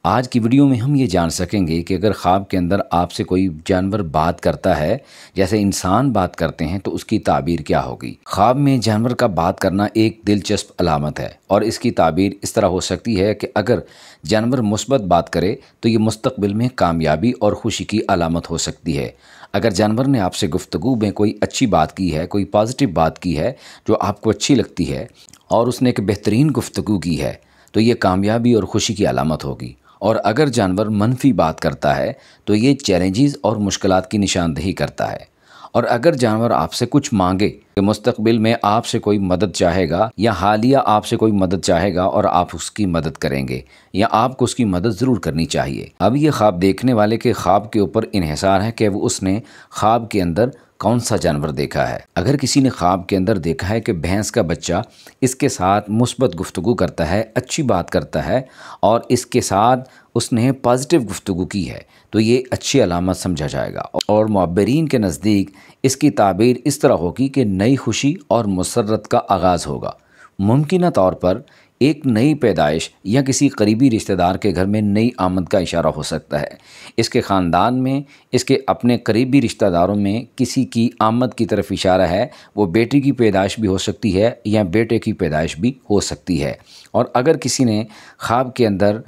آج کی ویڈیو میں ہم یہ جان سکیں گے کہ اگر خواب کے اندر آپ سے کوئی جانور بات کرتا ہے جیسے انسان بات کرتے ہیں تو اس کی تعبیر کیا ہوگی۔ خواب میں جانور کا بات کرنا ایک دلچسپ علامت ہے اور اس کی تعبیر اس طرح ہو سکتی ہے کہ اگر جانور مثبت بات کرے تو یہ مستقبل میں کامیابی اور خوشی کی علامت ہو سکتی ہے۔ اگر جانور نے آپ سے گفتگو میں کوئی اچھی بات کی ہے، کوئی پازیٹیو بات کی ہے جو آپ کو اچھی لگتی ہے اور اس نے ایک بہترین گفتگو کی ہے تو یہ کامیابی اور خوشی کی علامت ہوگی۔ اور اگر جانور منفی بات کرتا ہے تو یہ چیلنجز اور مشکلات کی نشاندہی کرتا ہے۔ اور اگر جانور آپ سے کچھ مانگے کہ مستقبل میں آپ سے کوئی مدد چاہے گا یا حالیہ آپ سے کوئی مدد چاہے گا اور آپ اس کی مدد کریں گے یا آپ کو اس کی مدد ضرور کرنی چاہیے۔ اب یہ خواب دیکھنے والے کے خواب کے اوپر انحصار ہے کہ اس نے خواب کے اندر کون سا جانور دیکھا ہے۔ اگر کسی نے خواب کے اندر دیکھا ہے کہ بھینس کا بچہ اس کے ساتھ مثبت گفتگو کرتا ہے، اچھی بات کرتا ہے اور اس کے ساتھ اس نے پازیٹیو گفتگو کی ہے تو یہ اچھی علامت سمجھا جائے گا۔ اور معبرین کے نزدیک اس کی تعبیر اس طرح ہوگی کہ نئی خوشی اور مسرت کا آغاز ہوگا۔ ممکنہ طور پر ایک نئی پیدائش یا کسی قریبی رشتہ دار کے گھر میں نئی آمد کا اشارہ ہو سکتا ہے۔ اس کے خاندان میں، اس کے اپنے قریبی رشتہ داروں میں کسی کی آمد کی طرف اشارہ ہے۔ وہ بیٹی کی پیدائش بھی ہو سکتی ہے یا بیٹے کی پیدائش بھی ہو سکتی ہے۔ اور اگر کسی نے خواب کے اندر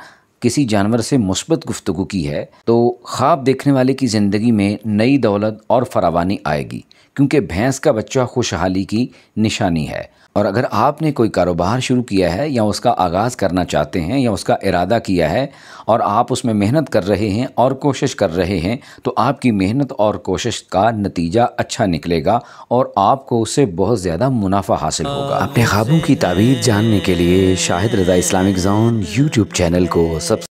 کسی جانور سے مثبت گفتگو کی ہے تو خواب دیکھنے والے کی زندگی میں نئی دولت اور فراوانی آئے گی، کیونکہ بھینس کا بچہ خوشحالی کی نشانی ہے۔ اور اگر آپ نے کوئی کاروبار شروع کیا ہے یا اس کا آغاز کرنا چاہتے ہیں یا اس کا ارادہ کیا ہے اور آپ اس میں محنت کر رہے ہیں اور کوشش کر رہے ہیں تو آپ کی محنت اور کوشش کا نتیجہ اچھا نکلے گا اور آپ کو اس سے بہت زیادہ منافع حاصل ہوگا۔ اپنے خوابوں کی تعبیر جاننے کے لیے شاہد رضا اسلامک زون یوٹیوب چینل کو